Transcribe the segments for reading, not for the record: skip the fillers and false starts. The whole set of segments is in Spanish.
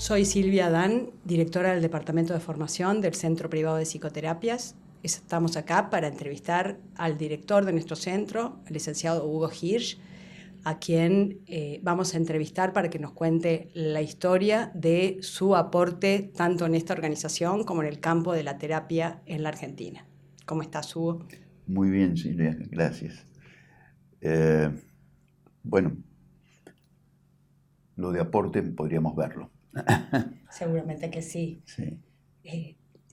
Soy Silvia Adán, directora del Departamento de Formación del Centro Privado de Psicoterapias. Estamos acá para entrevistar al director de nuestro centro, el licenciado Hugo Hirsch, a quien vamos a entrevistar para que nos cuente la historia de su aporte tanto en esta organización como en el campo de la terapia en la Argentina. ¿Cómo estás, Hugo? Muy bien, Silvia, gracias. Bueno, lo de aporte podríamos verlo. Seguramente que sí. Sí.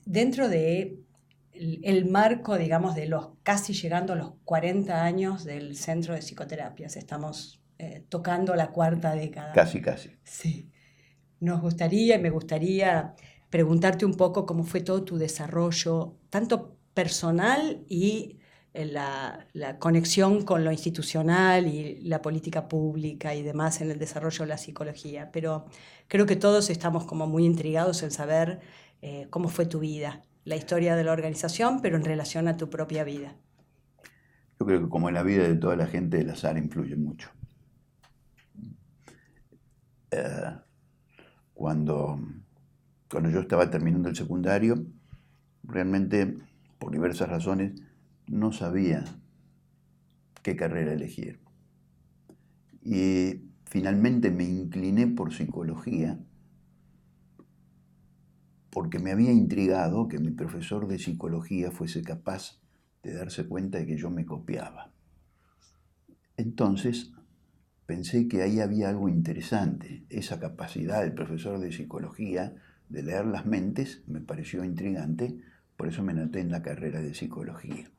Dentro de el marco, digamos, de los casi llegando a los 40 años del Centro de Psicoterapias, estamos tocando la cuarta década. Casi, casi. Sí. Me gustaría preguntarte un poco cómo fue todo tu desarrollo, tanto personal y la conexión con lo institucional y la política pública y demás en el desarrollo de la psicología. Pero creo que todos estamos como muy intrigados en saber cómo fue tu vida, la historia de la organización, pero en relación a tu propia vida. Yo creo que como en la vida de toda la gente, el azar influye mucho. Cuando yo estaba terminando el secundario, realmente, por diversas razones, no sabía qué carrera elegir. Y finalmente me incliné por psicología porque me había intrigado que mi profesor de psicología fuese capaz de darse cuenta de que yo me copiaba. Entonces pensé que ahí había algo interesante. Esa capacidad del profesor de psicología de leer las mentes me pareció intrigante, por eso me anoté en la carrera de psicología.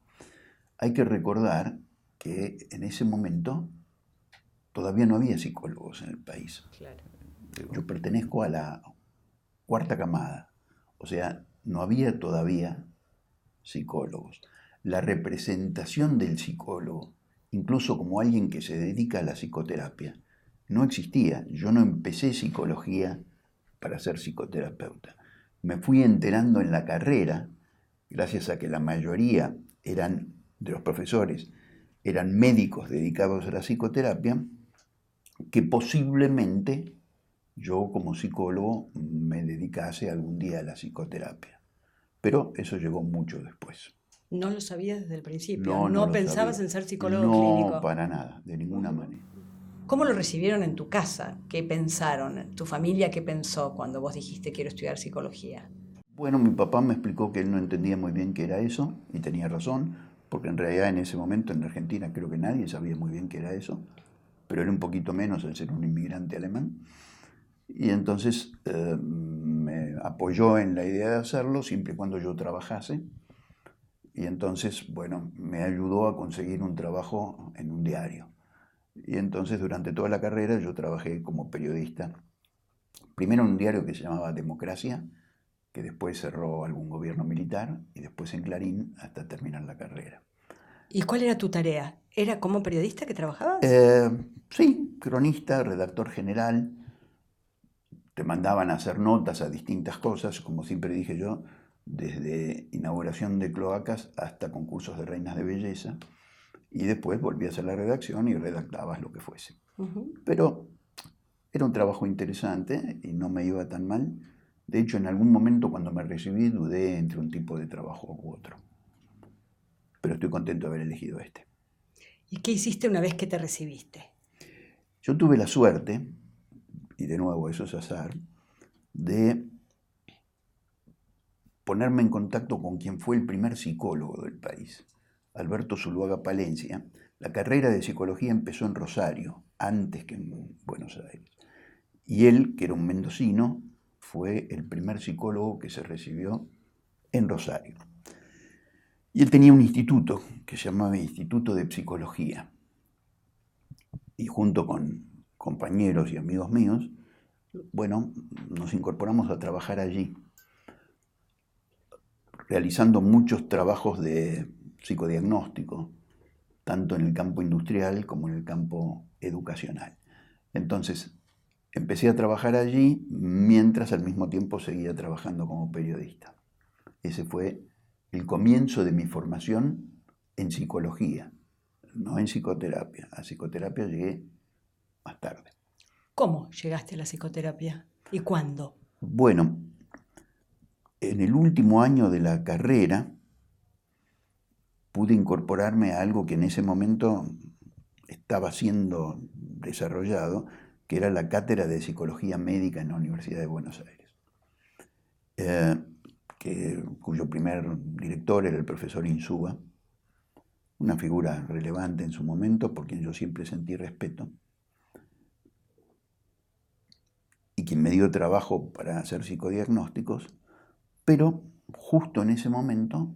Hay que recordar que en ese momento todavía no había psicólogos en el país. Claro. Yo pertenezco a la cuarta camada, o sea, no había todavía psicólogos. La representación del psicólogo, incluso como alguien que se dedica a la psicoterapia, no existía. Yo no empecé psicología para ser psicoterapeuta. Me fui enterando en la carrera, gracias a que la mayoría de los profesores eran médicos dedicados a la psicoterapia, que posiblemente yo como psicólogo me dedicase algún día a la psicoterapia. Pero eso llegó mucho después. No lo sabías desde el principio, No no lo pensabas sabía. en ser psicólogo No, clínico. para nada, de ninguna manera. ¿Cómo lo recibieron en tu casa? ¿Qué pensaron? ¿Tu familia qué pensó cuando vos dijiste quiero estudiar psicología? Bueno, mi papá me explicó que él no entendía muy bien qué era eso, y tenía razón, porque en realidad en ese momento en Argentina creo que nadie sabía muy bien qué era eso, pero él un poquito menos al ser un inmigrante alemán. Y entonces me apoyó en la idea de hacerlo siempre y cuando yo trabajase. Y entonces, bueno, me ayudó a conseguir un trabajo en un diario. Y entonces durante toda la carrera yo trabajé como periodista. Primero en un diario que se llamaba Democracia, que después cerró algún gobierno militar, y después en Clarín hasta terminar la carrera. ¿Y cuál era tu tarea? ¿Era como periodista que trabajabas? Sí, cronista, redactor general. Te mandaban a hacer notas a distintas cosas, como siempre dije yo, desde inauguración de cloacas hasta concursos de reinas de belleza, y después volvías a la redacción y redactabas lo que fuese. Pero era un trabajo interesante y no me iba tan mal. De hecho, en algún momento cuando me recibí dudé entre un tipo de trabajo u otro. Pero estoy contento de haber elegido este. ¿Y qué hiciste una vez que te recibiste? Yo tuve la suerte, y de nuevo eso es azar, de ponerme en contacto con quien fue el primer psicólogo del país, Alberto Zuluaga Palencia. La carrera de psicología empezó en Rosario, antes que en Buenos Aires. Y él, que era un mendocino, fue el primer psicólogo que se recibió en Rosario. Y él tenía un instituto que se llamaba Instituto de Psicología. Y junto con compañeros y amigos míos, bueno, nos incorporamos a trabajar allí, realizando muchos trabajos de psicodiagnóstico, tanto en el campo industrial como en el campo educacional. Entonces, empecé a trabajar allí mientras al mismo tiempo seguía trabajando como periodista. Ese fue el comienzo de mi formación en psicología, no en psicoterapia. A psicoterapia llegué más tarde. ¿Cómo llegaste a la psicoterapia? ¿Y cuándo? Bueno, en el último año de la carrera pude incorporarme a algo que en ese momento estaba siendo desarrollado, que era la cátedra de Psicología Médica en la Universidad de Buenos Aires, cuyo primer director era el profesor Insúa, una figura relevante en su momento, por quien yo siempre sentí respeto, y quien me dio trabajo para hacer psicodiagnósticos, pero justo en ese momento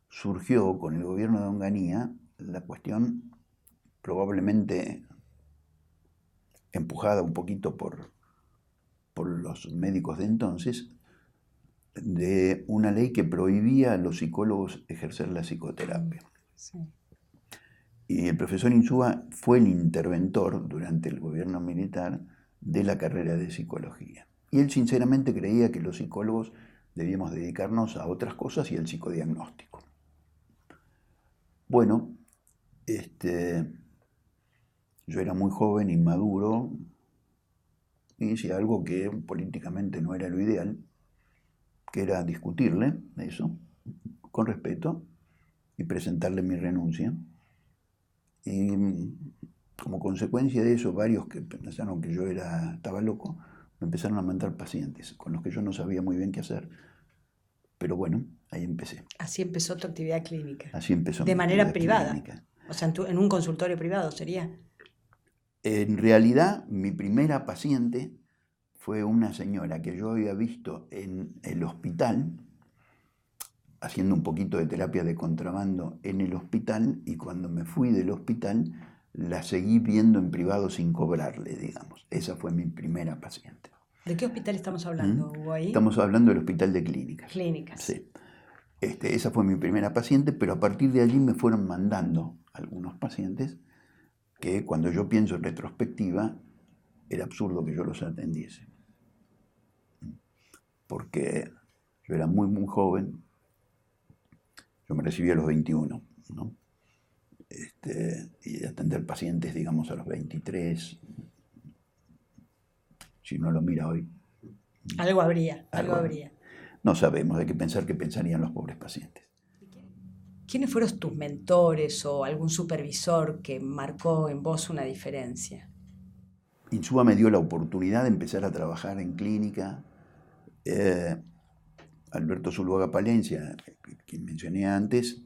surgió con el gobierno de Onganía la cuestión, probablemente empujada un poquito por los médicos de entonces, de una ley que prohibía a los psicólogos ejercer la psicoterapia. Sí. Y el profesor Insúa fue el interventor durante el gobierno militar de la carrera de psicología. Y él sinceramente creía que los psicólogos debíamos dedicarnos a otras cosas y al psicodiagnóstico. Bueno, yo era muy joven, inmaduro, y hice algo que políticamente no era lo ideal, que era discutirle eso con respeto y presentarle mi renuncia. Y como consecuencia de eso, varios que pensaron que yo estaba loco, me empezaron a mandar pacientes con los que yo no sabía muy bien qué hacer. Pero bueno, ahí empecé. Así empezó tu actividad clínica. Así empezó. De manera privada. Clínica. O sea, en un consultorio privado sería. En realidad, mi primera paciente fue una señora que yo había visto en el hospital, haciendo un poquito de terapia de contrabando en el hospital, y cuando me fui del hospital la seguí viendo en privado sin cobrarle, digamos. Esa fue mi primera paciente. ¿De qué hospital estamos hablando, Hugo, ahí? Estamos hablando del Hospital de Clínicas. Clínicas. Sí. Esa fue mi primera paciente, pero a partir de allí me fueron mandando algunos pacientes que cuando yo pienso en retrospectiva era absurdo que yo los atendiese. Porque yo era muy, muy joven. Yo me recibí a los 21, ¿no? Y atender pacientes, digamos, a los 23, si uno lo mira hoy. Algo habría. No sabemos, hay que pensar qué pensarían los pobres pacientes. ¿Quiénes fueron tus mentores o algún supervisor que marcó en vos una diferencia? Insúa me dio la oportunidad de empezar a trabajar en clínica. Alberto Zuluaga Palencia, quien mencioné antes,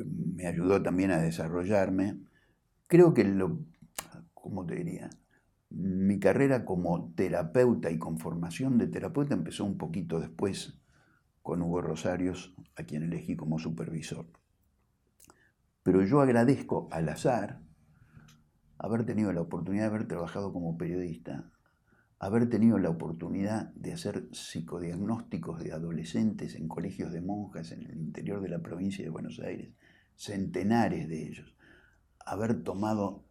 me ayudó también a desarrollarme. Creo que ¿cómo te diría? Mi carrera como terapeuta y con formación de terapeuta empezó un poquito después con Hugo Rosarios, a quien elegí como supervisor. Pero yo agradezco al azar haber tenido la oportunidad de haber trabajado como periodista, haber tenido la oportunidad de hacer psicodiagnósticos de adolescentes en colegios de monjas en el interior de la provincia de Buenos Aires, centenares de ellos, haber tomado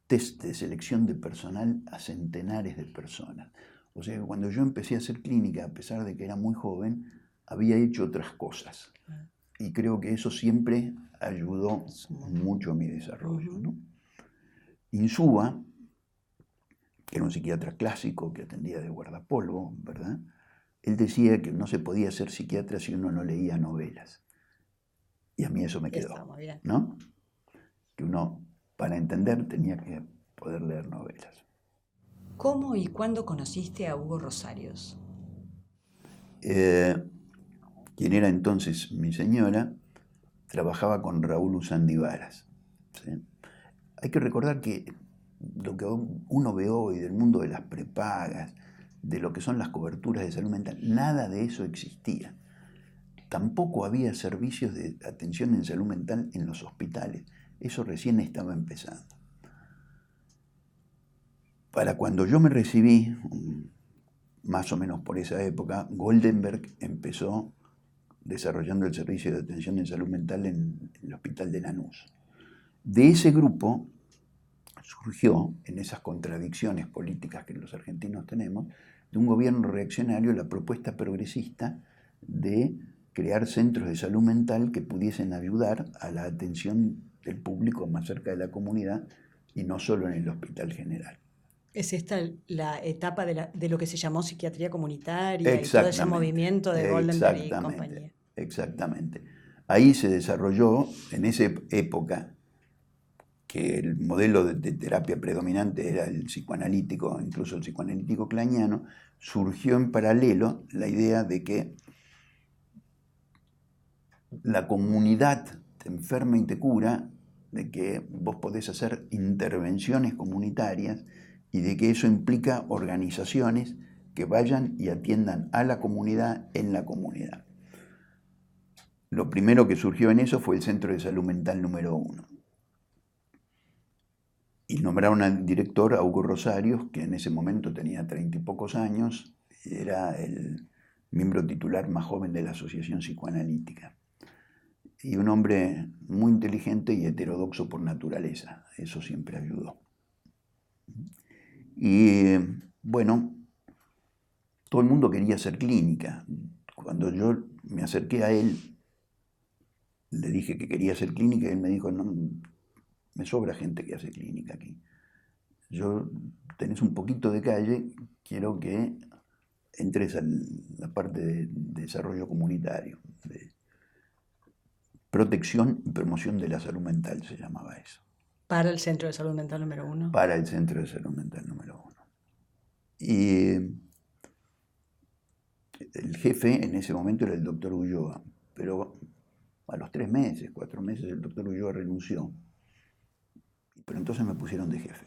test de selección de personal a centenares de personas. O sea que cuando yo empecé a hacer clínica, a pesar de que era muy joven, había hecho otras cosas. Y creo que eso siempre ayudó mucho a mi desarrollo, ¿no? Insúa, que era un psiquiatra clásico que atendía de guardapolvo, ¿verdad? Él decía que no se podía ser psiquiatra si uno no leía novelas. Y a mí eso me quedó, ¿no? Que uno, para entender, tenía que poder leer novelas. ¿Cómo y cuándo conociste a Hugo Rosarios? Quien era entonces mi señora, trabajaba con Raúl Usandivaras, ¿sí? Hay que recordar que lo que uno ve hoy del mundo de las prepagas, de lo que son las coberturas de salud mental, nada de eso existía. Tampoco había servicios de atención en salud mental en los hospitales. Eso recién estaba empezando. Para cuando yo me recibí, más o menos por esa época, Goldenberg empezó desarrollando el servicio de atención en salud mental en el Hospital de Lanús. De ese grupo surgió, en esas contradicciones políticas que los argentinos tenemos, de un gobierno reaccionario la propuesta progresista de crear centros de salud mental que pudiesen ayudar a la atención del público más cerca de la comunidad y no solo en el Hospital General. Es esta la etapa de lo que se llamó psiquiatría comunitaria y todo ese movimiento de Goldenberg y compañía. Exactamente. Ahí se desarrolló, en esa época, que el modelo de terapia predominante era el psicoanalítico, incluso el psicoanalítico kleiniano, surgió en paralelo la idea de que la comunidad te enferma y te cura, de que vos podés hacer intervenciones comunitarias y de que eso implica organizaciones que vayan y atiendan a la comunidad en la comunidad. Lo primero que surgió en eso fue el Centro de Salud Mental número 1. Y nombraron al director, a Hugo Rosarios, que en ese momento tenía 30 y pocos años, y era el miembro titular más joven de la Asociación Psicoanalítica. Y un hombre muy inteligente y heterodoxo por naturaleza. Eso siempre ayudó. Y bueno, todo el mundo quería hacer clínica. Cuando yo me acerqué a él, le dije que quería hacer clínica y él me dijo, no, me sobra gente que hace clínica aquí. Tenés un poquito de calle, quiero que entres a la parte de desarrollo comunitario, de protección y promoción de la salud mental, se llamaba eso. Para el Centro de Salud Mental número 1. Para el Centro de Salud Mental número 1. Y el jefe en ese momento era el doctor Ulloa, pero a los 3 meses, 4 meses, el doctor Ulloa renunció. Pero entonces me pusieron de jefe.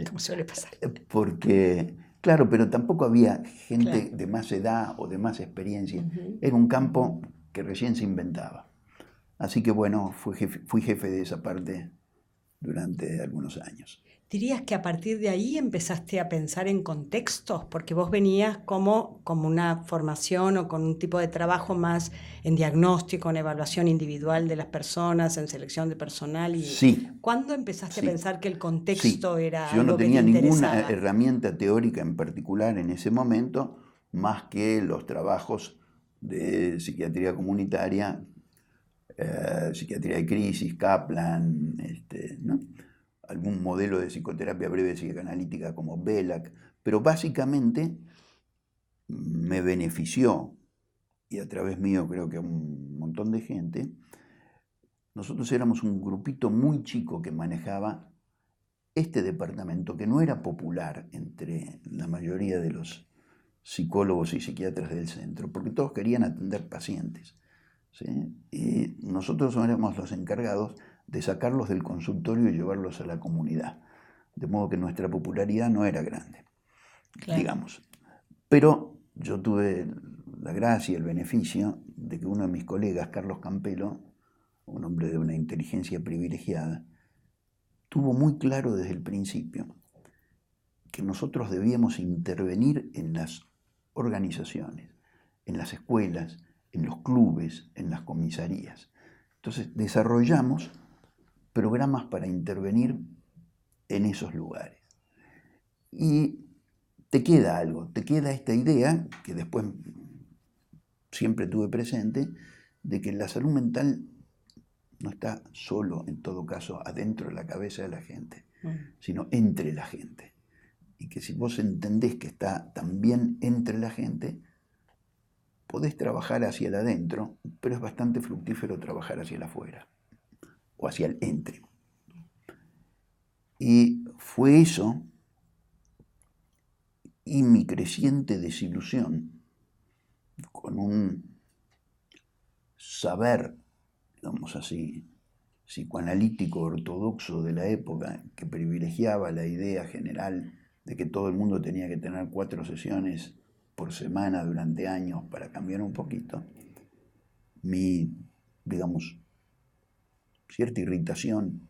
Como suele pasar. Porque, claro, pero tampoco había gente de más edad o de más experiencia. Era un campo que recién se inventaba. Así que bueno, fui jefe de esa parte durante algunos años. ¿Dirías que a partir de ahí empezaste a pensar en contextos? Porque vos venías como una formación o con un tipo de trabajo más en diagnóstico, en evaluación individual de las personas, en selección de personal. Y sí. ¿Cuándo empezaste a pensar que el contexto era Yo algo no tenía que te ninguna interesaba? herramienta teórica en particular en ese momento, más que los trabajos de psiquiatría comunitaria, psiquiatría de crisis, Kaplan, ¿no? Algún modelo de psicoterapia breve psicoanalítica como Belak, pero básicamente me benefició, y a través mío creo que a un montón de gente. Nosotros éramos un grupito muy chico que manejaba este departamento, que no era popular entre la mayoría de los psicólogos y psiquiatras del centro, porque todos querían atender pacientes, ¿sí? Y nosotros éramos los encargados de sacarlos del consultorio y llevarlos a la comunidad, de modo que nuestra popularidad no era grande, digamos. Pero yo tuve la gracia y el beneficio de que uno de mis colegas, Carlos Campelo, un hombre de una inteligencia privilegiada, tuvo muy claro desde el principio que nosotros debíamos intervenir en las organizaciones, en las escuelas, en los clubes, en las comisarías. Entonces desarrollamos programas para intervenir en esos lugares. Y te queda algo, te queda esta idea, que después siempre tuve presente, de que la salud mental no está solo, en todo caso, adentro de la cabeza de la gente, sino entre la gente. Y que si vos entendés que está también entre la gente, podés trabajar hacia el adentro, pero es bastante fructífero trabajar hacia el afuera, o hacia el entre. Y fue eso, y mi creciente desilusión con un saber, digamos así, psicoanalítico ortodoxo de la época, que privilegiaba la idea general de que todo el mundo tenía que tener 4 sesiones por semana durante años para cambiar un poquito, mi, digamos, cierta irritación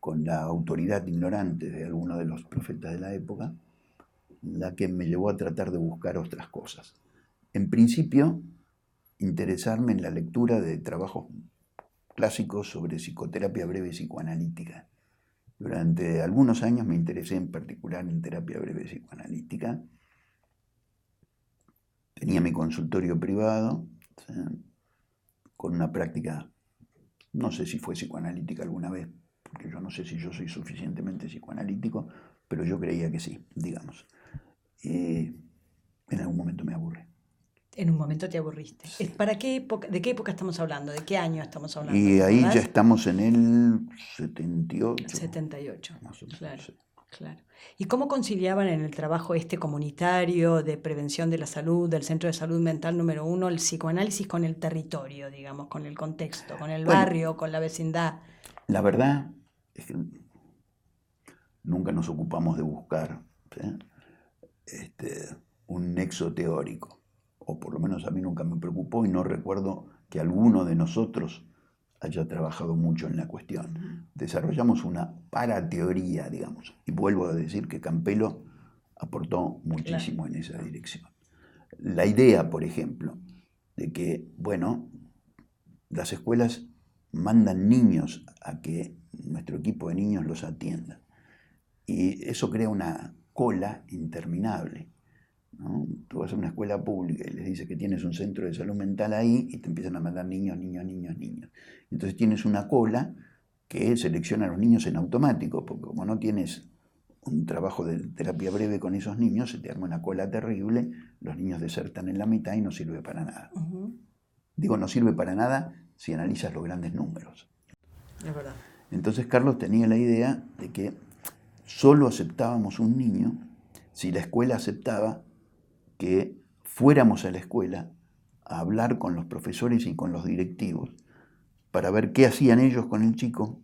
con la autoridad ignorante de algunos de los profetas de la época, la que me llevó a tratar de buscar otras cosas. En principio, interesarme en la lectura de trabajos clásicos sobre psicoterapia breve psicoanalítica. Durante algunos años me interesé en particular en terapia breve psicoanalítica. Tenía mi consultorio privado, ¿sí? Con una práctica, no sé si fue psicoanalítica alguna vez, porque yo no sé si yo soy suficientemente psicoanalítico, pero yo creía que sí, digamos. En algún momento me aburrí. En un momento te aburriste. Sí. ¿Para qué época, de qué época estamos hablando? ¿De qué año estamos hablando? Y ¿Te ahí acordás? ya estamos en el 78. 78, Más o menos, claro, sí. claro. ¿Y cómo conciliaban en el trabajo comunitario de prevención de la salud, del Centro de Salud Mental número 1, el psicoanálisis con el territorio, digamos, con el contexto, con el Bueno, barrio, con la vecindad? la verdad es que nunca nos ocupamos de buscar, ¿sí? Un nexo teórico, o por lo menos a mí nunca me preocupó y no recuerdo que alguno de nosotros haya trabajado mucho en la cuestión. Desarrollamos una parateoría, digamos, y vuelvo a decir que Campelo aportó muchísimo en esa dirección. La idea, por ejemplo, de que, bueno, las escuelas mandan niños a que nuestro equipo de niños los atienda. Y eso crea una cola interminable, ¿no? Tú vas a una escuela pública y les dices que tienes un centro de salud mental ahí y te empiezan a mandar niños. Entonces tienes una cola que selecciona a los niños en automático, porque como no tienes un trabajo de terapia breve con esos niños, se te arma una cola terrible, los niños desertan en la mitad y no sirve para nada. Digo, no sirve para nada si analizas los grandes números. Es verdad. Entonces Carlos tenía la idea de que solo aceptábamos un niño si la escuela aceptaba que fuéramos a la escuela a hablar con los profesores y con los directivos para ver qué hacían ellos con el chico,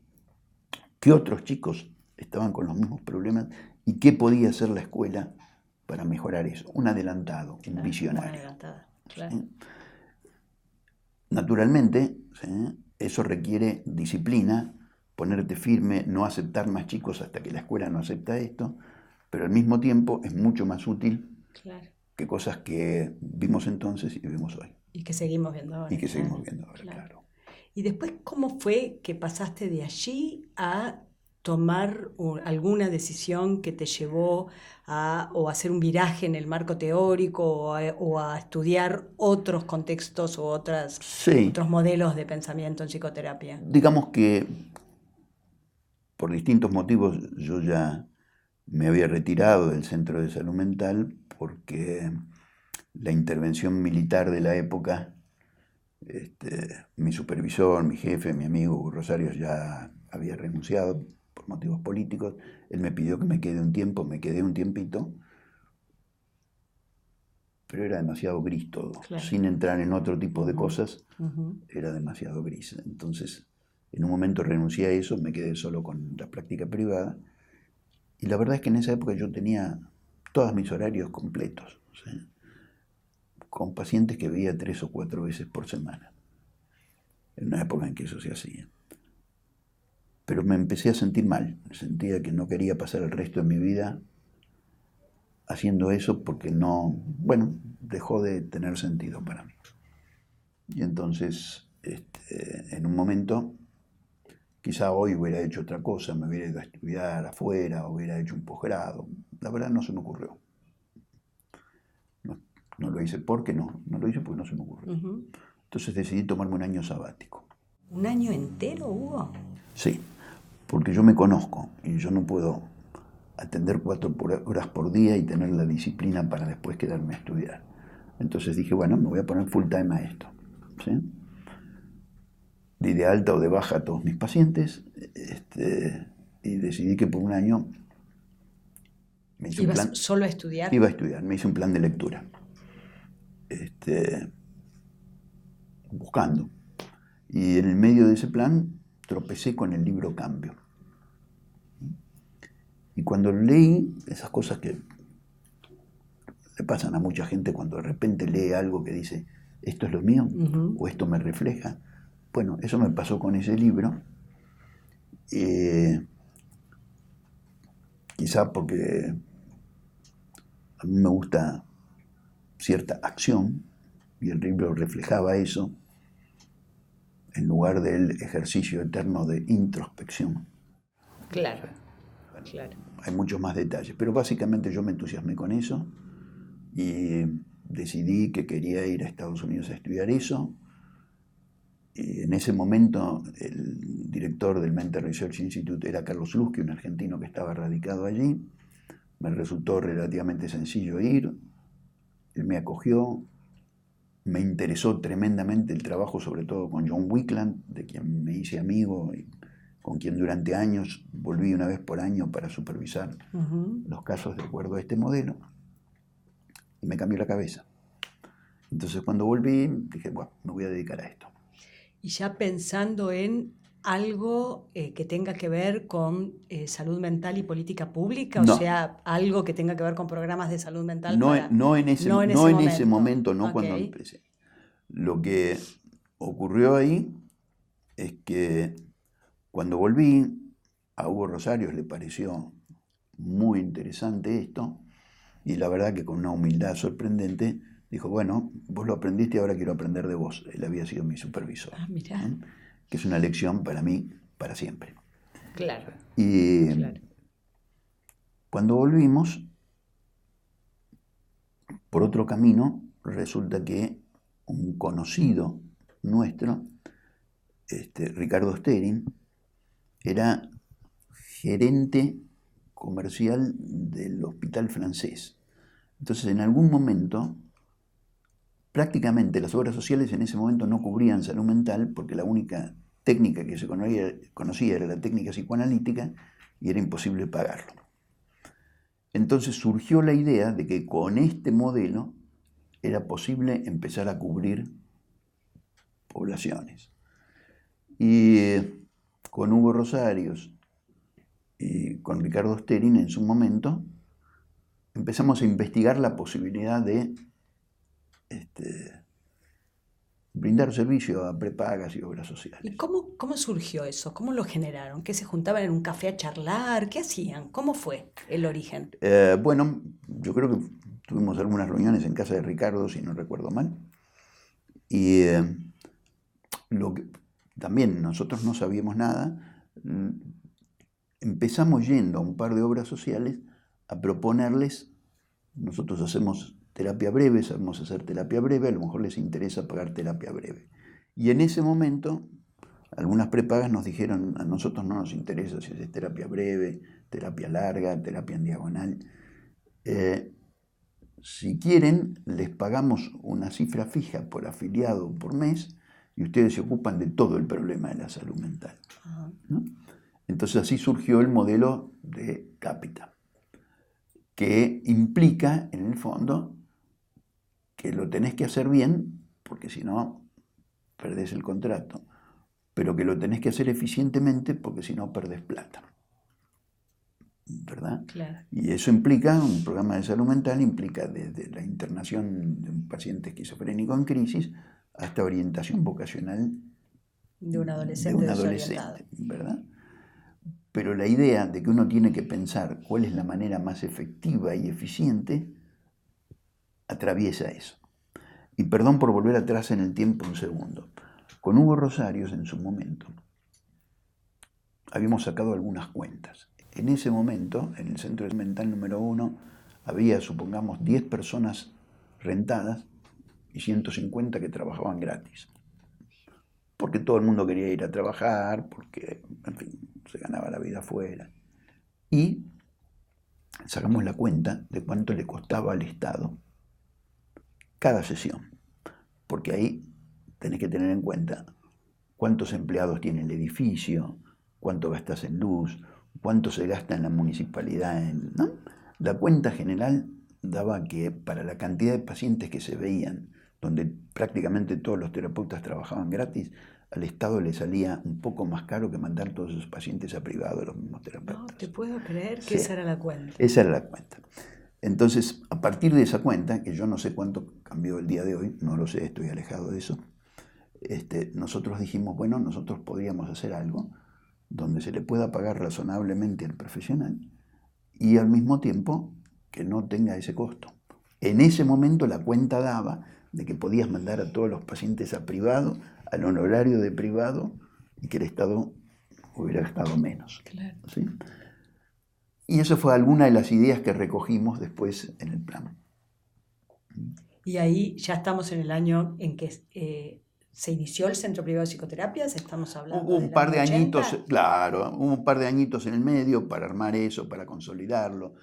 qué otros chicos estaban con los mismos problemas y qué podía hacer la escuela para mejorar eso. Un adelantado, un visionario. Claro. ¿Sí? Naturalmente, ¿sí? Eso requiere disciplina, ponerte firme, no aceptar más chicos hasta que la escuela no acepta esto, pero al mismo tiempo es mucho más útil que cosas que vimos entonces y vemos hoy. Y que seguimos viendo ahora. Claro. Y después, ¿cómo fue que pasaste de allí a tomar alguna decisión que te llevó a hacer un viraje en el marco teórico o a estudiar otros contextos o otros modelos de pensamiento en psicoterapia? Digamos que por distintos motivos yo ya me había retirado del centro de salud mental porque la intervención militar de la época, mi supervisor, mi jefe, mi amigo Rosario ya había renunciado por motivos políticos. Él me pidió que me quede un tiempo, me quedé un tiempito, pero era demasiado gris todo. Sin entrar en otro tipo de cosas, era demasiado gris. Entonces, en un momento renuncié a eso, me quedé solo con la práctica privada. Y la verdad es que en esa época yo tenía todos mis horarios completos, ¿sí? Con pacientes que veía 3 o 4 veces por semana. En una época en que eso se hacía. Pero me empecé a sentir mal. Sentía que no quería pasar el resto de mi vida haciendo eso porque dejó de tener sentido para mí. Y entonces, en un momento, quizá hoy hubiera hecho otra cosa, me hubiera ido a estudiar afuera, hubiera hecho un posgrado. La verdad no se me ocurrió. No lo hice porque no lo hice porque no se me ocurrió. Entonces decidí tomarme un año sabático. ¿Un año entero, Hugo? Sí, porque yo me conozco y yo no puedo atender 4 horas por día y tener la disciplina para después quedarme a estudiar. Entonces dije, bueno, me voy a poner full time a esto, ¿sí? Di de alta o de baja a todos mis pacientes, y decidí que por un año me hice un plan. ¿Ibas solo a estudiar? Iba a estudiar, me hice un plan de lectura. Buscando. Y en el medio de ese plan tropecé con el libro Cambio. Y cuando leí esas cosas que le pasan a mucha gente cuando de repente lee algo que dice, esto es lo mío, o esto me refleja. Bueno, eso me pasó con ese libro. Quizá porque a mí me gusta cierta acción, y el libro reflejaba eso, en lugar del ejercicio eterno de introspección. Claro. Hay muchos más detalles, pero básicamente yo me entusiasmé con eso y decidí que quería ir a Estados Unidos a estudiar eso. Y en ese momento el director del Mental Research Institute era Carlos Lusky, un argentino que estaba radicado allí. Me resultó relativamente sencillo ir, él me acogió, me interesó tremendamente el trabajo, sobre todo con John Wickland, de quien me hice amigo y con quien durante años volví una vez por año para supervisar los casos de acuerdo a este modelo, y me cambió la cabeza. Entonces cuando volví dije, bueno, me voy a dedicar a esto. Y ya pensando en algo que tenga que ver con salud mental y política pública, o No. sea, algo que tenga que ver con programas de salud mental No, para... no en ese momento, no Ok. cuando empecé. Lo que ocurrió ahí es que cuando volví, a Hugo Rosarios le pareció muy interesante esto, y la verdad que con una humildad sorprendente dijo, bueno, vos lo aprendiste y ahora quiero aprender de vos. Él había sido mi supervisor. Ah, mirá. Que es una lección para mí, para siempre. Claro. Y Claro. cuando volvimos, por otro camino, resulta que un conocido nuestro, Ricardo Sterin, era gerente comercial del Hospital Francés. Entonces, en algún momento, prácticamente las obras sociales en ese momento no cubrían salud mental porque la única técnica que se conocía era la técnica psicoanalítica y era imposible pagarlo. Entonces surgió la idea de que con este modelo era posible empezar a cubrir poblaciones. Y con Hugo Rosarios y con Ricardo Sterin en su momento empezamos a investigar la posibilidad de brindar servicio a prepagas y obras sociales. ¿Y cómo surgió eso? ¿Cómo lo generaron? ¿Qué se juntaban en un café a charlar? ¿Qué hacían? ¿Cómo fue el origen? Bueno, yo creo que tuvimos algunas reuniones en casa de Ricardo, si no recuerdo mal. Y también nosotros no sabíamos nada. Empezamos yendo a un par de obras sociales a proponerles, nosotros hacemos terapia breve, sabemos hacer terapia breve, a lo mejor les interesa pagar terapia breve. Y en ese momento, algunas prepagas nos dijeron, a nosotros no nos interesa si es terapia breve, terapia larga, terapia en diagonal. Si quieren, les pagamos una cifra fija por afiliado por mes y ustedes se ocupan de todo el problema de la salud mental. ¿No? Entonces así surgió el modelo de Capita, que implica, en el fondo, que lo tenés que hacer bien, porque si no, perdés el contrato, pero que lo tenés que hacer eficientemente, porque si no, perdés plata. ¿Verdad? Claro. Y eso implica, un programa de salud mental implica desde la internación de un paciente esquizofrénico en crisis hasta orientación vocacional de un adolescente desorientado. ¿Verdad? Pero la idea de que uno tiene que pensar cuál es la manera más efectiva y eficiente atraviesa eso. Y perdón por volver atrás en el tiempo un segundo. Con Hugo Rosarios en su momento habíamos sacado algunas cuentas. En ese momento, en el centro mental número 1, había, supongamos, 10 personas rentadas y 150 que trabajaban gratis. Porque todo el mundo quería ir a trabajar, porque, en fin, se ganaba la vida afuera. Y sacamos la cuenta de cuánto le costaba al Estado cada sesión. Porque ahí tenés que tener en cuenta cuántos empleados tiene el edificio, cuánto gastas en luz, cuánto se gasta en la municipalidad, ¿no? La cuenta general daba que para la cantidad de pacientes que se veían, donde prácticamente todos los terapeutas trabajaban gratis, al Estado le salía un poco más caro que mandar todos esos pacientes a privado, los mismos terapeutas. No te puedo creer que Sí, esa era la cuenta. Esa era la cuenta. Entonces, a partir de esa cuenta, que yo no sé cuánto cambió el día de hoy, no lo sé, estoy alejado de eso, nosotros dijimos, bueno, nosotros podríamos hacer algo donde se le pueda pagar razonablemente al profesional y al mismo tiempo que no tenga ese costo. En ese momento la cuenta daba de que podías mandar a todos los pacientes a privado, al honorario de privado, y que el Estado hubiera gastado menos. Claro. ¿Sí? Y eso fue alguna de las ideas que recogimos después en el plan. Y ahí ya estamos en el año en que se inició el Centro Privado de Psicoterapias, estamos hablando Hubo un del par año de 80. añitos, claro, hubo un par de añitos en el medio para armar eso, para consolidarlo.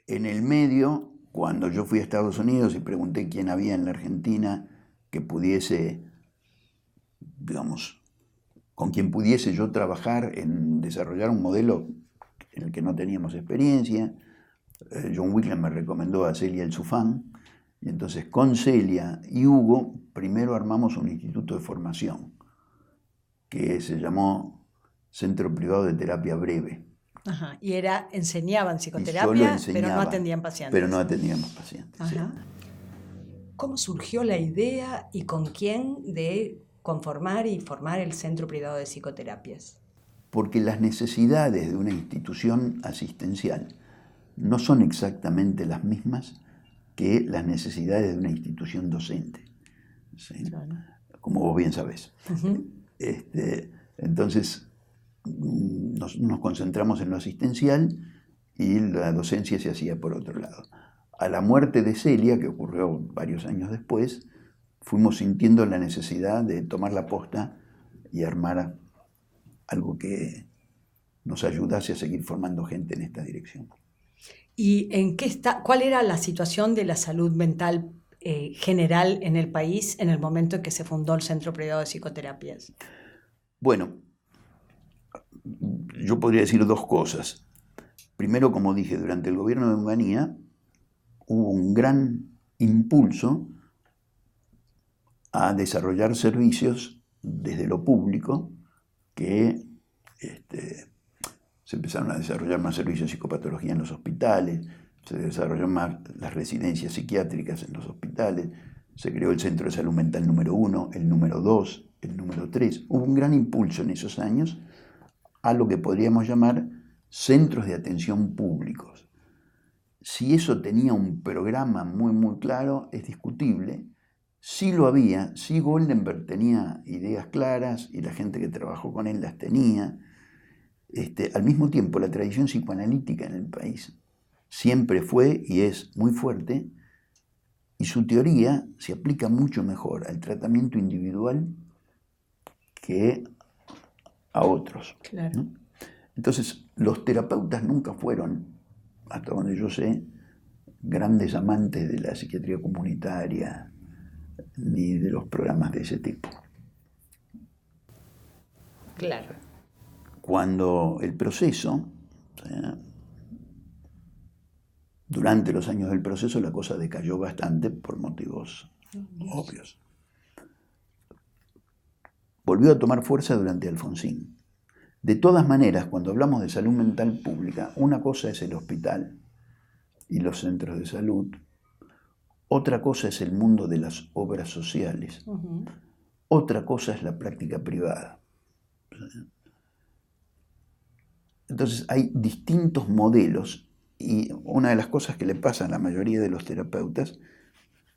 En el medio, cuando yo fui a Estados Unidos y pregunté quién había en la Argentina que pudiese, digamos, con quien pudiese yo trabajar en desarrollar un modelo en el que no teníamos experiencia, John Wickland me recomendó a Celia El Sufán, y entonces con Celia y Hugo primero armamos un instituto de formación que se llamó Centro Privado de Terapia Breve. Ajá. Y enseñaban Y psicoterapia, solo pero no enseñaba, atendían pacientes. pero no atendíamos pacientes. Sí. Ajá. ¿Cómo surgió la idea y con quién de conformar y formar el Centro Privado de Psicoterapias? Porque las necesidades de una institución asistencial no son exactamente las mismas que las necesidades de una institución docente, ¿sí? Claro. Como vos bien sabés. Uh-huh. Entonces, nos concentramos en lo asistencial y la docencia se hacía por otro lado. A la muerte de Celia, que ocurrió varios años después, fuimos sintiendo la necesidad de tomar la posta y armar algo que nos ayudase a seguir formando gente en esta dirección. ¿Y cuál era la situación de la salud mental general en el país en el momento en que se fundó el Centro Privado de Psicoterapias? Bueno, yo podría decir dos cosas. Primero, como dije, durante el gobierno de Onganía hubo un gran impulso a desarrollar servicios desde lo público que se empezaron a desarrollar más servicios de psicopatología en los hospitales, se desarrollaron más las residencias psiquiátricas en los hospitales, se creó el Centro de Salud Mental número 1, el número 2, el número 3. Hubo un gran impulso en esos años a lo que podríamos llamar centros de atención públicos. Si eso tenía un programa muy, muy claro, es discutible. Sí lo había, sí Goldenberg tenía ideas claras y la gente que trabajó con él las tenía. Al mismo tiempo, la tradición psicoanalítica en el país siempre fue y es muy fuerte, y su teoría se aplica mucho mejor al tratamiento individual que a otros. Claro. ¿No? Entonces, los terapeutas nunca fueron, hasta donde yo sé, grandes amantes de la psiquiatría comunitaria ni de los programas de ese tipo. Claro. Cuando el proceso, durante los años del proceso, la cosa decayó bastante por motivos obvios. Volvió a tomar fuerza durante Alfonsín. De todas maneras, cuando hablamos de salud mental pública, una cosa es el hospital y los centros de salud, otra cosa es el mundo de las obras sociales, otra cosa es la práctica privada. Entonces hay distintos modelos, y una de las cosas que le pasa a la mayoría de los terapeutas,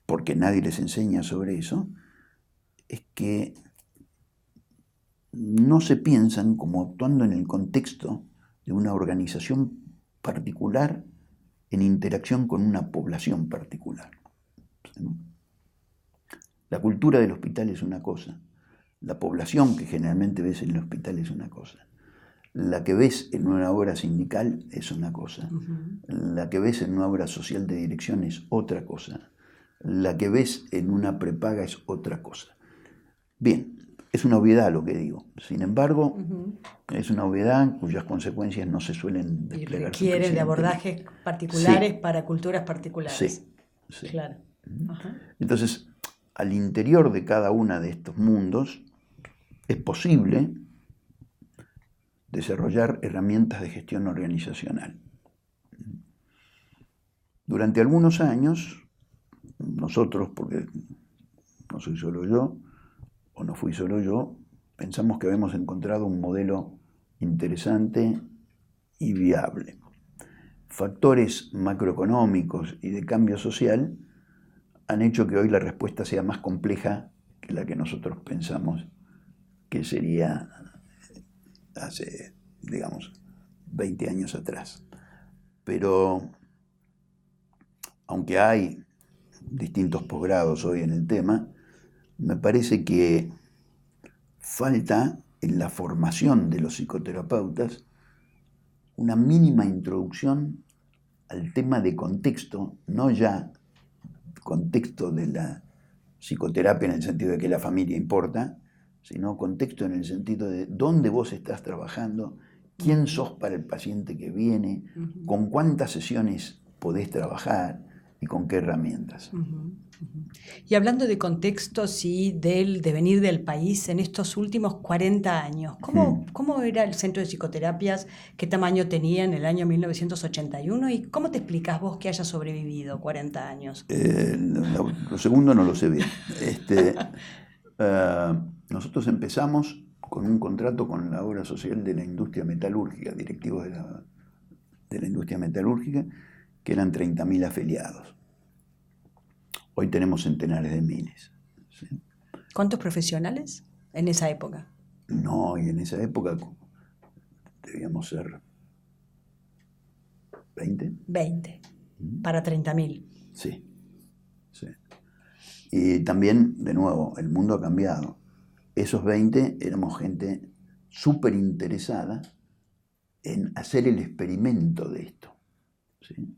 porque nadie les enseña sobre eso, es que no se piensan como actuando en el contexto de una organización particular en interacción con una población particular. La cultura del hospital es una cosa, la población que generalmente ves en el hospital es una cosa, la que ves en una obra sindical es una cosa, la que ves en una obra social de dirección es otra cosa, la que ves en una prepaga es otra cosa. Bien, es una obviedad lo que digo, sin embargo, es una obviedad cuyas consecuencias no se suelen desplegar. Y requiere de abordajes particulares, sí, para culturas particulares. Sí, sí. Claro. Entonces, al interior de cada uno de estos mundos es posible desarrollar herramientas de gestión organizacional. Durante algunos años, nosotros, porque no soy solo yo, o no fui solo yo, pensamos que habíamos encontrado un modelo interesante y viable. Factores macroeconómicos y de cambio social han hecho que hoy la respuesta sea más compleja que la que nosotros pensamos que sería hace, digamos, 20 años atrás. Pero, aunque hay distintos posgrados hoy en el tema, me parece que falta en la formación de los psicoterapeutas una mínima introducción al tema de contexto, no ya contexto de la psicoterapia en el sentido de que la familia importa, sino contexto en el sentido de dónde vos estás trabajando, quién sos para el paciente que viene, con cuántas sesiones podés trabajar y con qué herramientas. Y hablando de contextos y del devenir del país en estos últimos 40 años, ¿cómo era el centro de psicoterapias? ¿Qué tamaño tenía en el año 1981? ¿Y cómo te explicás vos que haya sobrevivido 40 años? Lo segundo no lo sé bien. Nosotros empezamos con un contrato con la obra social de la industria metalúrgica, directivos de la industria metalúrgica, que eran 30.000 afiliados. Hoy tenemos centenares de miles. ¿Sí? ¿Cuántos profesionales en esa época? No, y en esa época debíamos ser 20. 20, para 30.000. Sí, sí. Y también, de nuevo, el mundo ha cambiado. Esos 20 éramos gente súper interesada en hacer el experimento de esto. ¿Sí?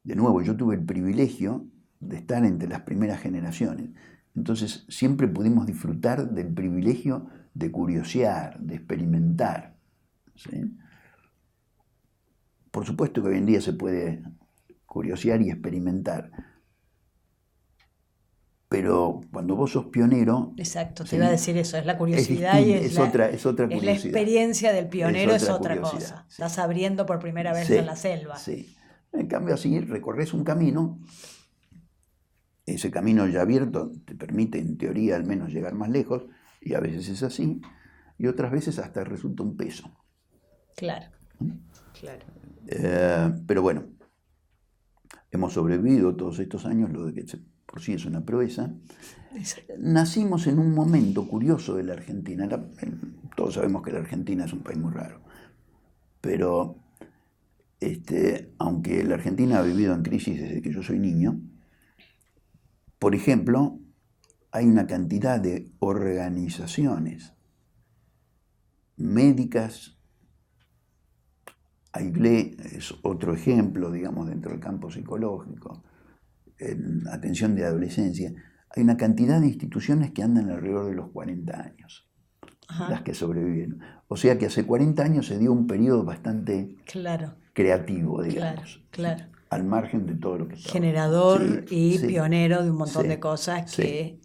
De nuevo, yo tuve el privilegio de estar entre las primeras generaciones. Entonces, siempre pudimos disfrutar del privilegio de curiosear, de experimentar. ¿Sí? Por supuesto que hoy en día se puede curiosear y experimentar. Pero cuando vos sos pionero... Exacto, te ¿sí? iba a decir eso, es la curiosidad y es otra curiosidad. es la experiencia del pionero, es otra cosa. Sí. Estás abriendo por primera vez Sí, en la selva. Sí. En cambio, así recorres un camino, ese camino ya abierto te permite, en teoría, al menos llegar más lejos, y a veces es así, y otras veces hasta resulta un peso. Claro, claro. Pero bueno, hemos sobrevivido todos estos años, lo de que por sí es una proeza. Nacimos en un momento curioso de la Argentina. Todos sabemos que la Argentina es un país muy raro, pero aunque la Argentina ha vivido en crisis desde que yo soy niño, por ejemplo, hay una cantidad de organizaciones médicas. AIGLE es otro ejemplo, digamos, dentro del campo psicológico, en atención de adolescencia. Hay una cantidad de instituciones que andan alrededor de los 40 años, las que sobrevivieron. O sea que hace 40 años se dio un periodo bastante creativo, digamos. Claro. Al margen de todo lo que estaba. Generador y pionero de un montón de cosas que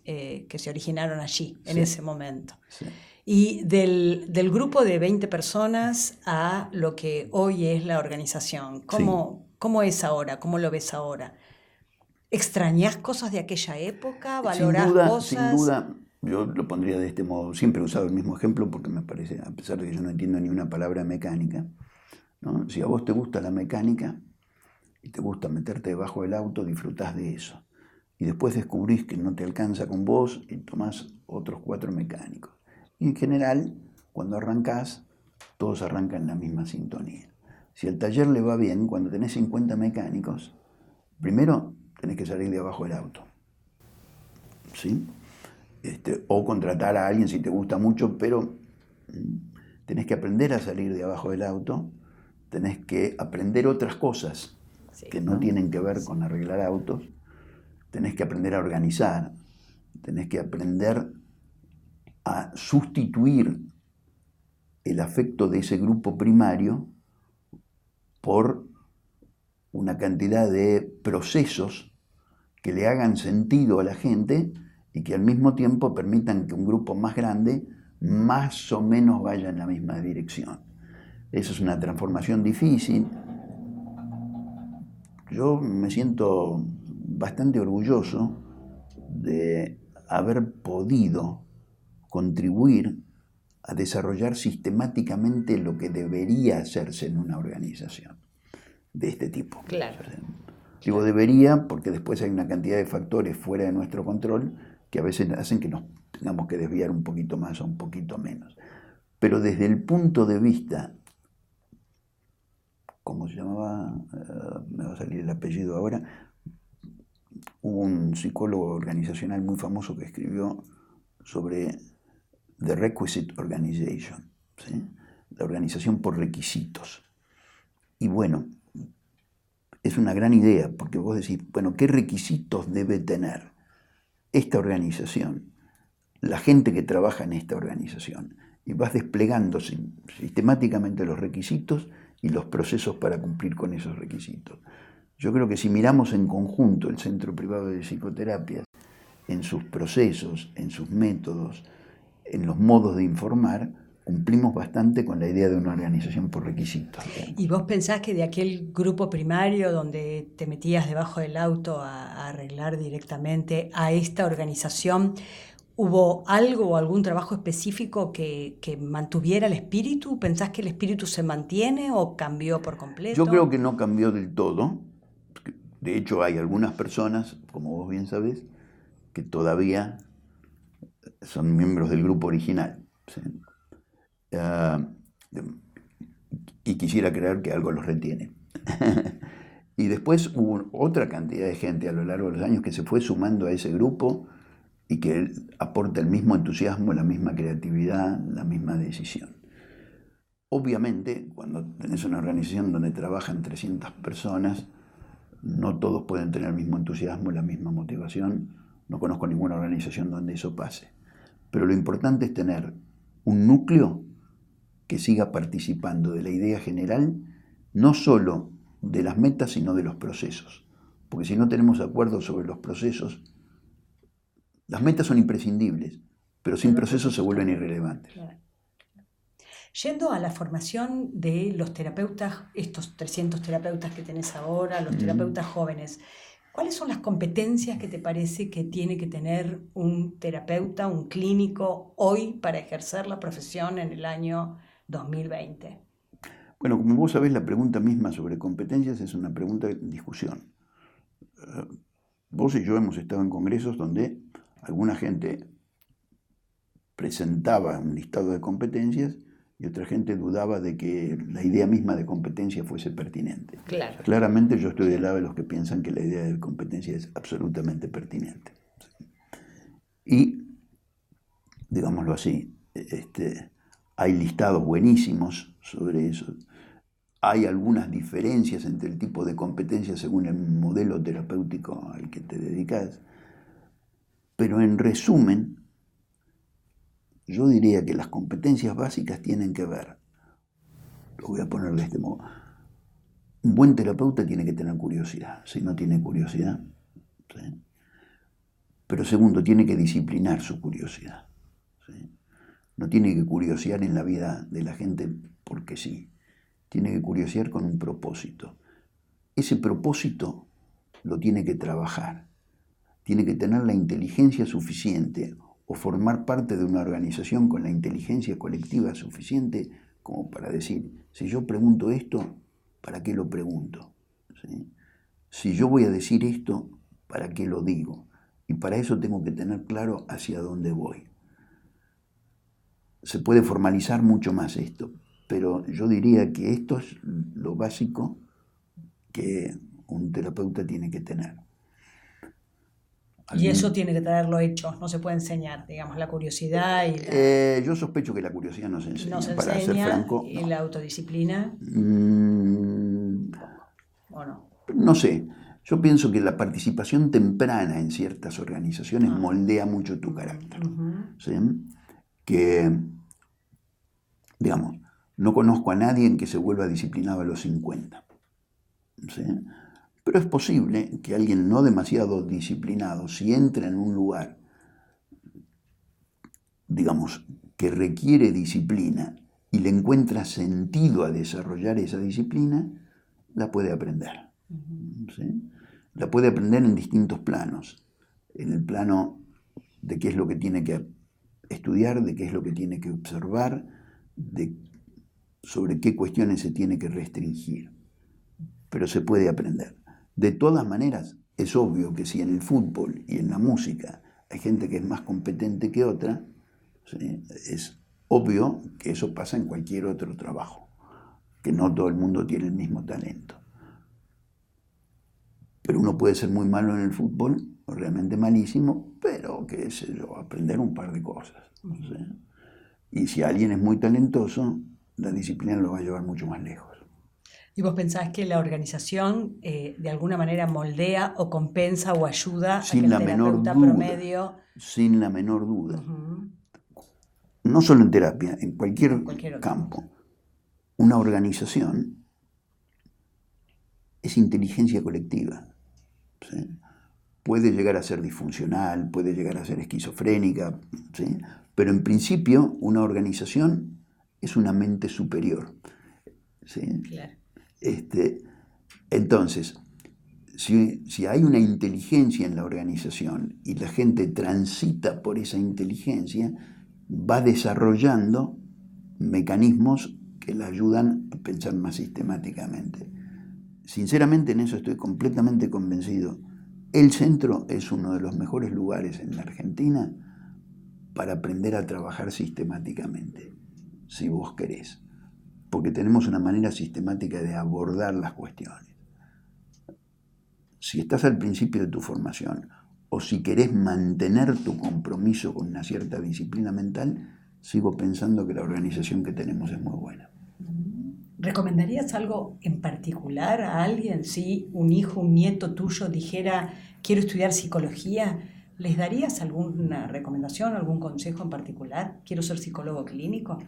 se originaron allí, en ese momento. Sí. Y del grupo de 20 personas a lo que hoy es la organización, ¿cómo es ahora? ¿Cómo lo ves ahora? ¿Extrañás cosas de aquella época? ¿Valorás cosas? Sin duda, yo lo pondría de este modo. Siempre he usado el mismo ejemplo porque me parece, a pesar de que yo no entiendo ni una palabra mecánica, ¿no? Si a vos te gusta la mecánica y te gusta meterte debajo del auto, disfrutás de eso. Y después descubrís que no te alcanza con vos y tomás otros 4 mecánicos. Y en general, cuando arrancás, todos arrancan en la misma sintonía. Si al taller le va bien, cuando tenés 50 mecánicos, primero tenés que salir de abajo del auto. ¿Sí? O contratar a alguien si te gusta mucho, pero tenés que aprender a salir de abajo del auto, tenés que aprender otras cosas que no tienen que ver con arreglar autos, tenés que aprender a organizar, tenés que aprender a sustituir el afecto de ese grupo primario por una cantidad de procesos que le hagan sentido a la gente y que al mismo tiempo permitan que un grupo más grande más o menos vaya en la misma dirección. Eso es una transformación difícil. Yo me siento bastante orgulloso de haber podido contribuir a desarrollar sistemáticamente lo que debería hacerse en una organización de este tipo. Claro. Digo debería porque después hay una cantidad de factores fuera de nuestro control que a veces hacen que nos tengamos que desviar un poquito más o un poquito menos. Pero desde el punto de vista, ¿cómo se llamaba? Me va a salir el apellido ahora. Hubo un psicólogo organizacional muy famoso que escribió sobre the requisite organization, ¿sí? La organización por requisitos. Y bueno, es una gran idea, porque vos decís, bueno, ¿qué requisitos debe tener esta organización, la gente que trabaja en esta organización? Y vas desplegando sistemáticamente los requisitos y los procesos para cumplir con esos requisitos. Yo creo que si miramos en conjunto el Centro Privado de Psicoterapia, en sus procesos, en sus métodos, en los modos de informar, cumplimos bastante con la idea de una organización por requisitos. ¿Y vos pensás que de aquel grupo primario donde te metías debajo del auto a arreglar directamente a esta organización, hubo algo o algún trabajo específico que mantuviera el espíritu? ¿Pensás que el espíritu se mantiene o cambió por completo? Yo creo que no cambió del todo. De hecho, hay algunas personas, como vos bien sabés, que todavía son miembros del grupo original. ¿Sí? Y quisiera creer que algo los retiene. Y después hubo otra cantidad de gente a lo largo de los años que se fue sumando a ese grupo y que aporta el mismo entusiasmo, la misma creatividad, la misma decisión. Obviamente, cuando tenés una organización donde trabajan 300 personas, no todos pueden tener el mismo entusiasmo, la misma motivación. No conozco ninguna organización donde eso pase. Pero lo importante es tener un núcleo que siga participando de la idea general, no solo de las metas, sino de los procesos. Porque si no tenemos acuerdos sobre los procesos, las metas son imprescindibles, pero sin procesos se vuelven irrelevantes. Claro. Yendo a la formación de los terapeutas, estos 300 terapeutas que tenés ahora, los terapeutas jóvenes, ¿cuáles son las competencias que te parece que tiene que tener un terapeuta, un clínico, hoy para ejercer la profesión en el año 2020? Bueno, como vos sabés, la pregunta misma sobre competencias es una pregunta de discusión. Vos y yo hemos estado en congresos donde alguna gente presentaba un listado de competencias y otra gente dudaba de que la idea misma de competencia fuese pertinente. Claro. Claramente yo estoy del lado de los que piensan que la idea de competencia es absolutamente pertinente. Y, digámoslo así, hay listados buenísimos sobre eso. Hay algunas diferencias entre el tipo de competencia según el modelo terapéutico al que te dedicas, pero en resumen, yo diría que las competencias básicas tienen que ver, lo voy a poner de este modo, un buen terapeuta tiene que tener curiosidad. Si no tiene curiosidad, ¿sí? Pero segundo, tiene que disciplinar su curiosidad, ¿sí? No tiene que curiosear en la vida de la gente porque sí. Tiene que curiosear con un propósito. Ese propósito lo tiene que trabajar. Tiene que tener la inteligencia suficiente o formar parte de una organización con la inteligencia colectiva suficiente como para decir, si yo pregunto esto, ¿para qué lo pregunto? ¿Sí? Si yo voy a decir esto, ¿para qué lo digo? Y para eso tengo que tener claro hacia dónde voy. Se puede formalizar mucho más esto, pero yo diría que esto es lo básico que un terapeuta tiene que tener. Y eso tiene que tenerlo hecho, no se puede enseñar, digamos, la curiosidad y la... Yo sospecho que la curiosidad no se enseña, No se para ser enseña, franco. y No. la autodisciplina, ¿o no? No sé, yo pienso que la participación temprana en ciertas organizaciones moldea mucho tu carácter. ¿Sí? Que, digamos, no conozco a nadie en que se vuelva disciplinado a los 50. ¿Sí? Pero es posible que alguien no demasiado disciplinado, si entra en un lugar, digamos, que requiere disciplina y le encuentra sentido a desarrollar esa disciplina, la puede aprender. ¿Sí? La puede aprender en distintos planos. En el plano de qué es lo que tiene que estudiar, de qué es lo que tiene que observar, sobre qué cuestiones se tiene que restringir. Pero se puede aprender. De todas maneras, es obvio que si en el fútbol y en la música hay gente que es más competente que otra, ¿sí? Es obvio que eso pasa en cualquier otro trabajo, que no todo el mundo tiene el mismo talento. Pero uno puede ser muy malo en el fútbol, o realmente malísimo, pero, qué sé yo, aprender un par de cosas. ¿Sí? Y si alguien es muy talentoso, la disciplina lo va a llevar mucho más lejos. ¿Y vos pensás que la organización de alguna manera moldea o compensa o ayuda a que Sin el la menor terapeuta duda, promedio, sin la menor duda. ujú, No solo en terapia, en cualquier cualquier otra cosa? campo, una organización es inteligencia colectiva. ¿Sí? Puede llegar a ser disfuncional, puede llegar a ser esquizofrénica, ¿sí? Pero en principio una organización es una mente superior. ¿Sí? Claro. Entonces, si hay una inteligencia en la organización y la gente transita por esa inteligencia, va desarrollando mecanismos que la ayudan a pensar más sistemáticamente. Sinceramente en eso estoy completamente convencido. El centro es uno de los mejores lugares en la Argentina para aprender a trabajar sistemáticamente, si vos querés, porque tenemos una manera sistemática de abordar las cuestiones. Si estás al principio de tu formación o si querés mantener tu compromiso con una cierta disciplina mental, sigo pensando que la organización que tenemos es muy buena. ¿Recomendarías algo en particular a alguien? Si un hijo, un nieto tuyo dijera, quiero estudiar psicología, ¿les darías alguna recomendación, algún consejo en particular? Quiero ser psicólogo clínico.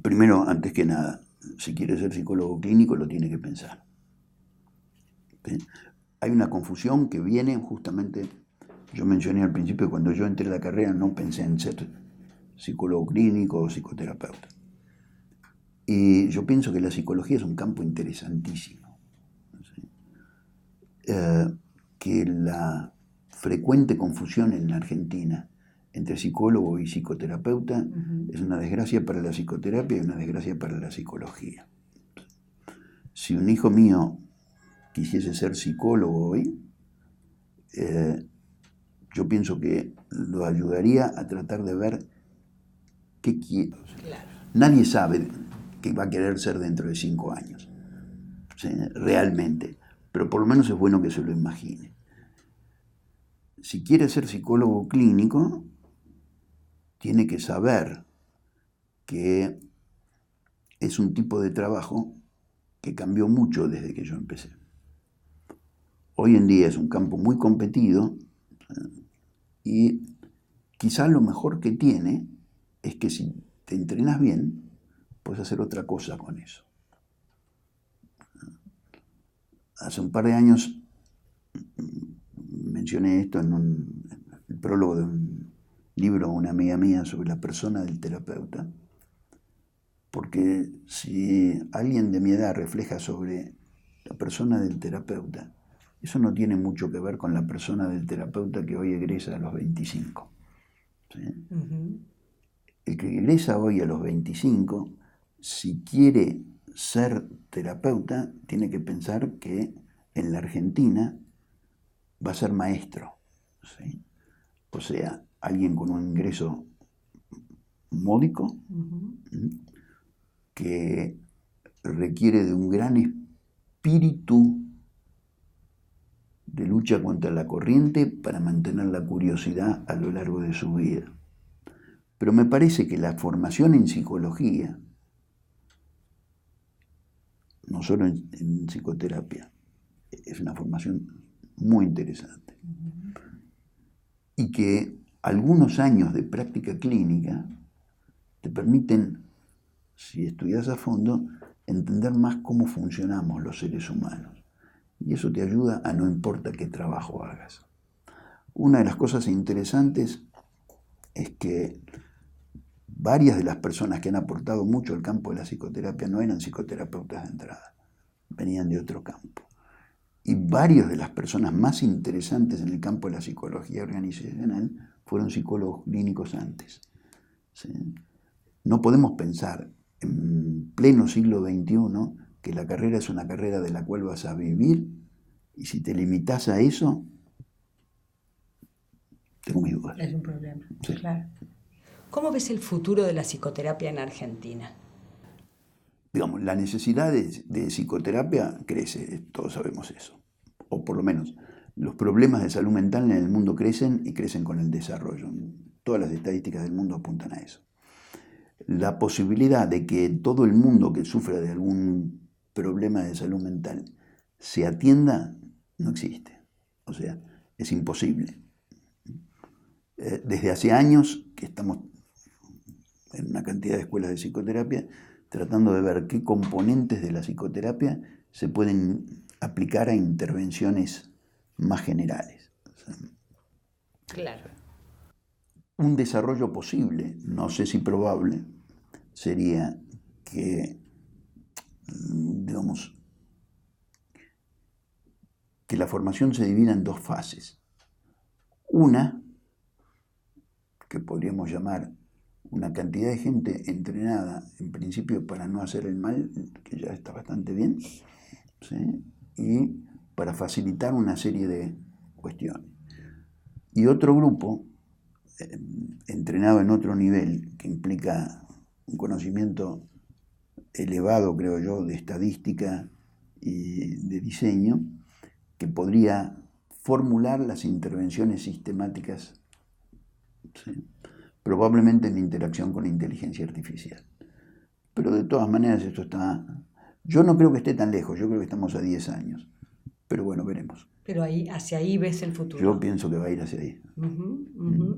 Primero, antes que nada, si quiere ser psicólogo clínico lo tiene que pensar. ¿Sí? Hay una confusión que viene justamente, yo mencioné al principio que cuando yo entré a la carrera no pensé en ser psicólogo clínico o psicoterapeuta. Y yo pienso que la psicología es un campo interesantísimo. ¿Sí? Que la frecuente confusión en la Argentina entre psicólogo y psicoterapeuta es una desgracia para la psicoterapia y una desgracia para la psicología. Si un hijo mío quisiese ser psicólogo hoy, yo pienso que lo ayudaría a tratar de ver qué quiere. Claro. Nadie sabe qué va a querer ser dentro de 5 años, ¿sí? Realmente, pero por lo menos es bueno que se lo imagine. Si quiere ser psicólogo clínico, tiene que saber que es un tipo de trabajo que cambió mucho desde que yo empecé. Hoy en día es un campo muy competido y quizá lo mejor que tiene es que si te entrenas bien, puedes hacer otra cosa con eso. Hace un par de años mencioné esto en el prólogo de un libro de una amiga mía sobre la persona del terapeuta, porque si alguien de mi edad refleja sobre la persona del terapeuta, eso no tiene mucho que ver con la persona del terapeuta que hoy egresa a los 25. ¿Sí? Uh-huh. El que egresa hoy a los 25, si quiere ser terapeuta, tiene que pensar que en la Argentina va a ser maestro. ¿Sí? O sea, alguien con un ingreso módico, uh-huh, que requiere de un gran espíritu de lucha contra la corriente para mantener la curiosidad a lo largo de su vida. Pero me parece que la formación en psicología, no solo en psicoterapia, es una formación muy interesante. Y que algunos años de práctica clínica te permiten, si estudias a fondo, entender más cómo funcionamos los seres humanos. Y eso te ayuda a no importa qué trabajo hagas. Una de las cosas interesantes es que varias de las personas que han aportado mucho al campo de la psicoterapia no eran psicoterapeutas de entrada, venían de otro campo. Y varias de las personas más interesantes en el campo de la psicología organizacional fueron psicólogos clínicos antes. ¿Sí? No podemos pensar en pleno siglo XXI que la carrera es una carrera de la cual vas a vivir, y si te limitas a eso, tengo mis dudas. Es un problema, sí. Claro. ¿Cómo ves el futuro de la psicoterapia en Argentina? Digamos, la necesidad de psicoterapia crece, todos sabemos eso. o por lo menos los problemas de salud mental en el mundo crecen y crecen con el desarrollo. Todas las estadísticas del mundo apuntan a eso. La posibilidad de que todo el mundo que sufra de algún problema de salud mental se atienda no existe. O sea, es imposible. Desde hace años que estamos en una cantidad de escuelas de psicoterapia tratando de ver qué componentes de la psicoterapia se pueden aplicar a intervenciones más generales. Claro. Un desarrollo posible, no sé si probable, sería que, digamos, que la formación se divida en 2 fases. Una, que podríamos llamar una cantidad de gente entrenada, en principio para no hacer el mal, que ya está bastante bien, ¿sí? Y para facilitar una serie de cuestiones. Y otro grupo, entrenado en otro nivel, que implica un conocimiento elevado, creo yo, de estadística y de diseño, que podría formular las intervenciones sistemáticas, ¿sí? Probablemente en interacción con la inteligencia artificial. Pero de todas maneras esto está... Yo no creo que esté tan lejos, yo creo que estamos a 10 años. Pero bueno, veremos. Pero hacia ahí ves el futuro. Yo pienso que va a ir hacia ahí.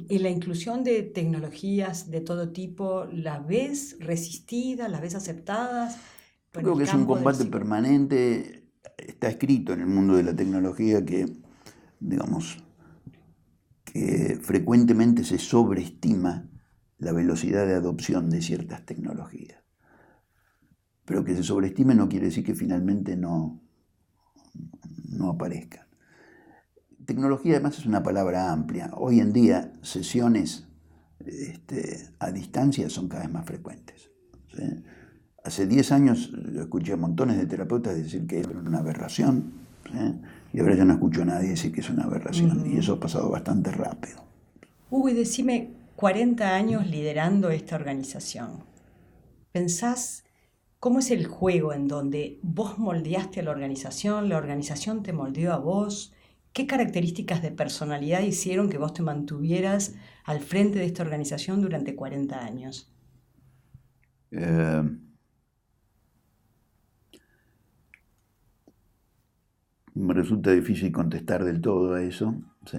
Y la inclusión de tecnologías de todo tipo, ¿la ves resistida, la ves aceptadas? Yo creo que es un combate permanente. Está escrito en el mundo de la tecnología que, digamos, que frecuentemente se sobreestima la velocidad de adopción de ciertas tecnologías. Pero que se sobreestime no quiere decir que finalmente no aparezcan. Tecnología además es una palabra amplia. Hoy en día sesiones a distancia son cada vez más frecuentes, ¿sí? Hace 10 años escuché a montones de terapeutas decir que era una aberración, ¿sí? Y ahora ya no escucho a nadie decir que es una aberración. Y eso ha pasado bastante rápido. Hugo, y decime, 40 años liderando esta organización. ¿Pensás cómo es el juego en donde vos moldeaste a la organización te moldeó a vos? ¿Qué características de personalidad hicieron que vos te mantuvieras al frente de esta organización durante 40 años? Me resulta difícil contestar del todo a eso, ¿sí?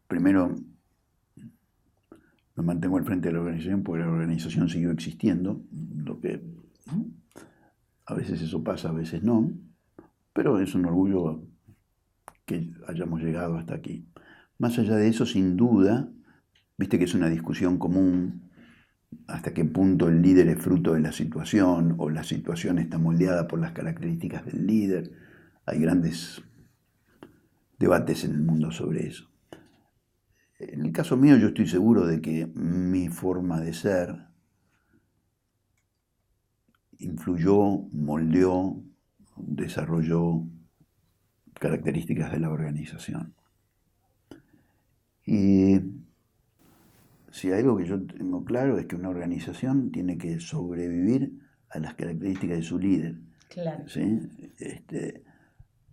Primero, me mantengo al frente de la organización porque la organización siguió existiendo, lo que a veces eso pasa, a veces no, pero es un orgullo que hayamos llegado hasta aquí. Más allá de eso, sin duda, viste que es una discusión común hasta qué punto el líder es fruto de la situación o la situación está moldeada por las características del líder. Hay grandes debates en el mundo sobre eso. En el caso mío yo estoy seguro de que mi forma de ser influyó, moldeó, desarrolló características de la organización. Y si hay algo que yo tengo claro es que una organización tiene que sobrevivir a las características de su líder. Claro. ¿Sí?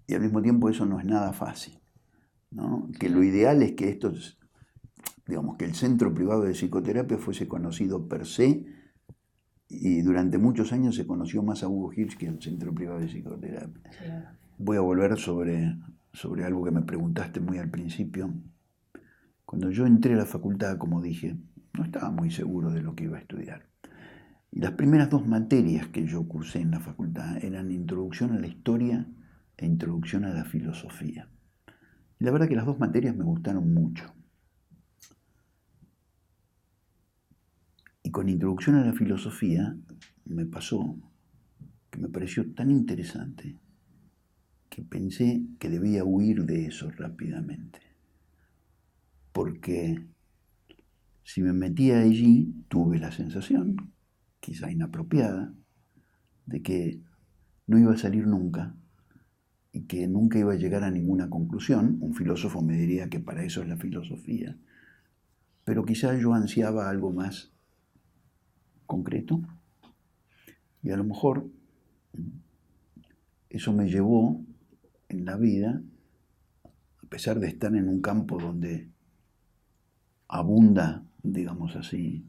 Y al mismo tiempo eso no es nada fácil, ¿no? Que lo ideal es que digamos, que el centro privado de psicoterapia fuese conocido per se, y durante muchos años se conoció más a Hugo Hirsch que al centro privado de psicoterapia. Claro. Voy a volver sobre algo que me preguntaste muy al principio. Cuando yo entré a la facultad, como dije, no estaba muy seguro de lo que iba a estudiar. Y las primeras 2 materias que yo cursé en la facultad eran Introducción a la Historia e Introducción a la Filosofía. Y la verdad que las 2 materias me gustaron mucho. Y con Introducción a la Filosofía me pasó que me pareció tan interesante que pensé que debía huir de eso rápidamente. Porque si me metía allí, tuve la sensación, quizá inapropiada, de que no iba a salir nunca y que nunca iba a llegar a ninguna conclusión. Un filósofo me diría que para eso es la filosofía. Pero quizá yo ansiaba algo más concreto y a lo mejor eso me llevó en la vida, a pesar de estar en un campo donde abunda, digamos así,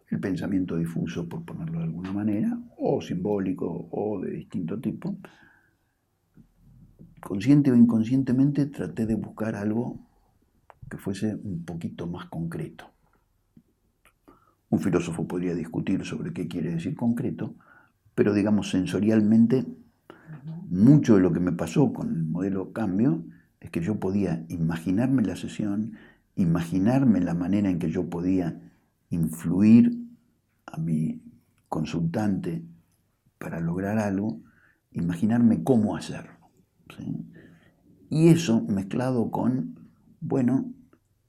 el pensamiento difuso, por ponerlo de alguna manera, o simbólico, o de distinto tipo, consciente o inconscientemente traté de buscar algo que fuese un poquito más concreto. Un filósofo podría discutir sobre qué quiere decir concreto, pero digamos sensorialmente, mucho de lo que me pasó con el modelo cambio es que yo podía imaginarme la sesión, imaginarme la manera en que yo podía influir a mi consultante para lograr algo, imaginarme cómo hacerlo, ¿sí? Y eso mezclado con, bueno,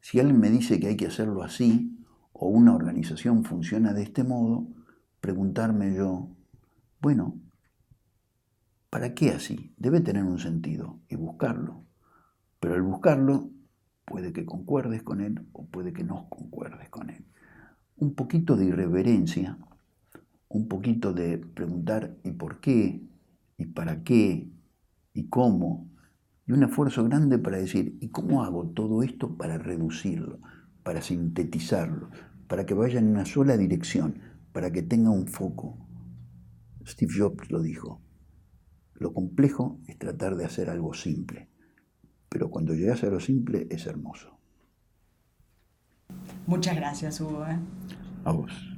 si alguien me dice que hay que hacerlo así, o una organización funciona de este modo, preguntarme yo, bueno, ¿para qué así? Debe tener un sentido y buscarlo. Pero al buscarlo, puede que concuerdes con él o puede que no concuerdes con él. Un poquito de irreverencia, un poquito de preguntar ¿y por qué? ¿Y para qué? ¿Y cómo? Y un esfuerzo grande para decir ¿y cómo hago todo esto para reducirlo, para sintetizarlo, para que vaya en una sola dirección, para que tenga un foco? Steve Jobs lo dijo. Lo complejo es tratar de hacer algo simple, pero cuando llegas a lo simple es hermoso. Muchas gracias, Hugo. A vos.